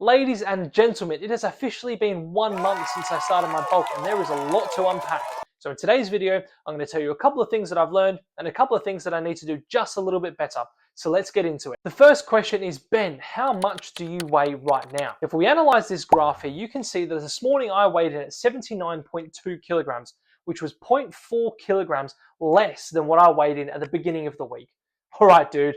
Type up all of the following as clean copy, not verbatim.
Ladies and gentlemen, it has officially been 1 month since I started my bulk and there is a lot to unpack. So in today's video, I'm going to tell you a couple of things that I've learned and a couple of things that I need to do just a little bit better. So let's get into it. The first question is, Ben, how much do you weigh right now? If we analyze this graph here, you can see that this morning I weighed in at 79.2 kilograms, which was 0.4 kilograms less than what I weighed in at the beginning of the week. All right, dude,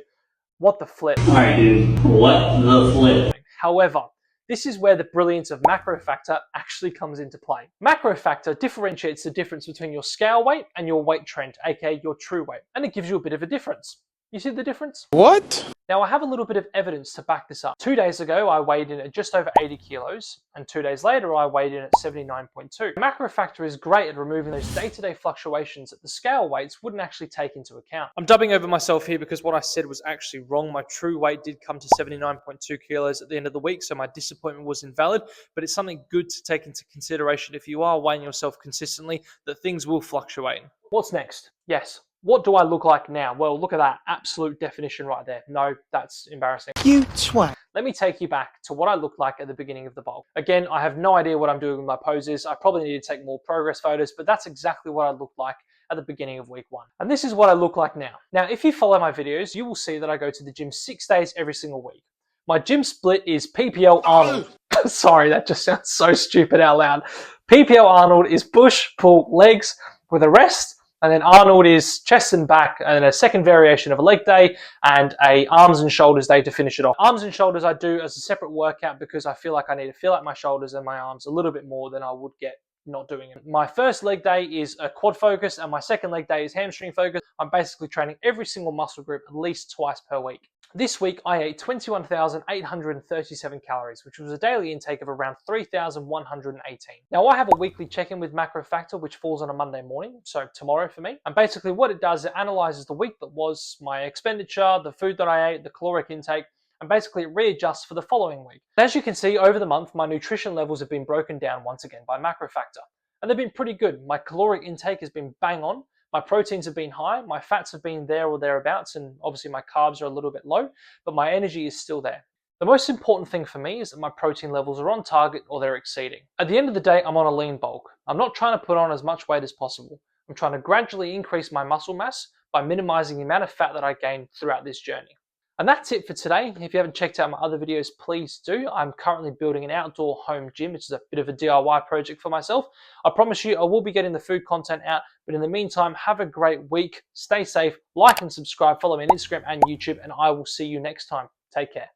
what the flip? All right, dude, what the flip? However, this is where the brilliance of macro factor actually comes into play. Macro factor differentiates the difference between your scale weight and your weight trend, aka your true weight, and it gives you a bit of a difference. You see the difference? What? Now I have a little bit of evidence to back this up. 2 days ago I weighed in at just over 80 kilos and 2 days later I weighed in at 79.2. Macro factor is great at removing those day-to-day fluctuations that the scale weights wouldn't actually take into account. I'm dubbing over myself here because what I said was actually wrong. My true weight did come to 79.2 kilos at the end of the week, so my disappointment was invalid, but it's something good to take into consideration if you are weighing yourself consistently, that things will fluctuate. What's next? Yes. What do I look like now? Well, look at that absolute definition right there. No, that's embarrassing. You twat. Let me take you back to what I looked like at the beginning of the bulk. Again, I have no idea what I'm doing with my poses. I probably need to take more progress photos, but that's exactly what I looked like at the beginning of week 1. And this is what I look like now. Now, if you follow my videos, you will see that I go to the gym 6 days every single week. My gym split is PPL Arnold. Sorry, that just sounds so stupid out loud. PPL Arnold is push, pull, legs with a rest. And then Arnold is chest and back and a second variation of a leg day and a arms and shoulders day to finish it off. Arms and shoulders I do as a separate workout because I feel like I need to feel out my shoulders and my arms a little bit more than I would get not doing it. My first leg day is a quad focus and my second leg day is hamstring focus. I'm basically training every single muscle group at least twice per week. This week, I ate 21,837 calories, which was a daily intake of around 3,118. Now, I have a weekly check-in with macro factor, which falls on a Monday morning, so tomorrow for me. And basically what it does, it analyzes the week that was, my expenditure, the food that I ate, the caloric intake, and basically it readjusts for the following week. As you can see, over the month, my nutrition levels have been broken down once again by macro factor. And they've been pretty good. My caloric intake has been bang on. My proteins have been high, my fats have been there or thereabouts, and obviously my carbs are a little bit low, but my energy is still there. The most important thing for me is that my protein levels are on target or they're exceeding. At the end of the day, I'm on a lean bulk. I'm not trying to put on as much weight as possible. I'm trying to gradually increase my muscle mass by minimizing the amount of fat that I gain throughout this journey. And that's it for today. If you haven't checked out my other videos, please do. I'm currently building an outdoor home gym, which is a bit of a DIY project for myself. I promise you I will be getting the food content out, but in the meantime, have a great week. Stay safe, like and subscribe, follow me on Instagram and YouTube, and I will see you next time. Take care.